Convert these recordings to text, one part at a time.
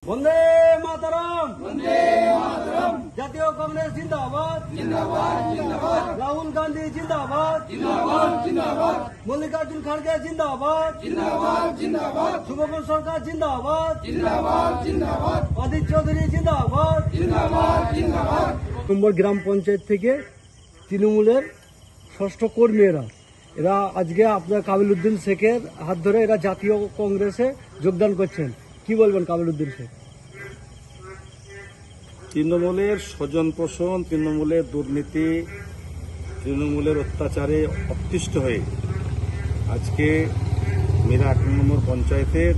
বন্দে মাতরম। জাতীয় কংগ্রেস জিন্দাবাদ। রাহুল গান্ধী জিন্দাবাদ। মল্লিকার্জুন খড়গে জিন্দাবাদ। শুভেন্দু সরকার জিন্দাবাদ। অধীর চৌধুরী জিন্দাবাদ। নম্বর গ্রাম পঞ্চায়েত থেকে তৃণমূলের ষষ্ঠ কর্মীরা এরা আজকে আপনার কাবিল উদ্দিন শেখের হাত ধরে এরা জাতীয় কংগ্রেসে যোগদান করছেন। কি বলবেন কাবিল উদ্দিন শেখ? তৃণমূলের স্বজন পোষণ, তৃণমূলের দুর্নীতি, তৃণমূলের অত্যাচারে অতিষ্ঠ হয়ে আজকে মেরা ১ নম্বর পঞ্চায়েতের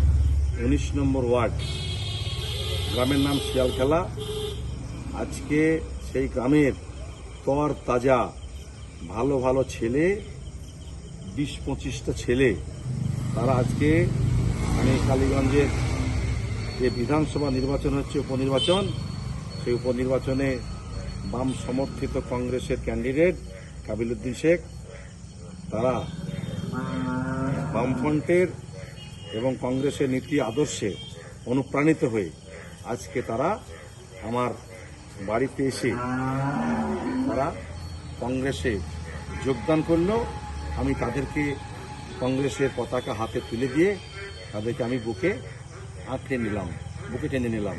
১৯ নম্বর ওয়ার্ড, গ্রামের নাম শিয়ালখেলা। আজকে সেই গ্রামের তর তাজা ভালো ভালো ছেলে, ২০-২৫টা ছেলে, তারা আজকে আমি কালীগঞ্জের যে বিধানসভা নির্বাচন হচ্ছে, উপনির্বাচন, সেই উপনির্বাচনে বাম সমর্থিত কংগ্রেসের ক্যান্ডিডেট কাবিল উদ্দিন শেখ, তারা বামফ্রন্টের এবং কংগ্রেসের নীতি আদর্শে অনুপ্রাণিত হয়ে আজকে তারা আমার বাড়িতে এসে তারা কংগ্রেসে যোগদান করলো। আমি তাদেরকে কংগ্রেসের পতাকা হাতে তুলে দিয়ে তাদেরকে আমি বুকে টেনে নিলাম।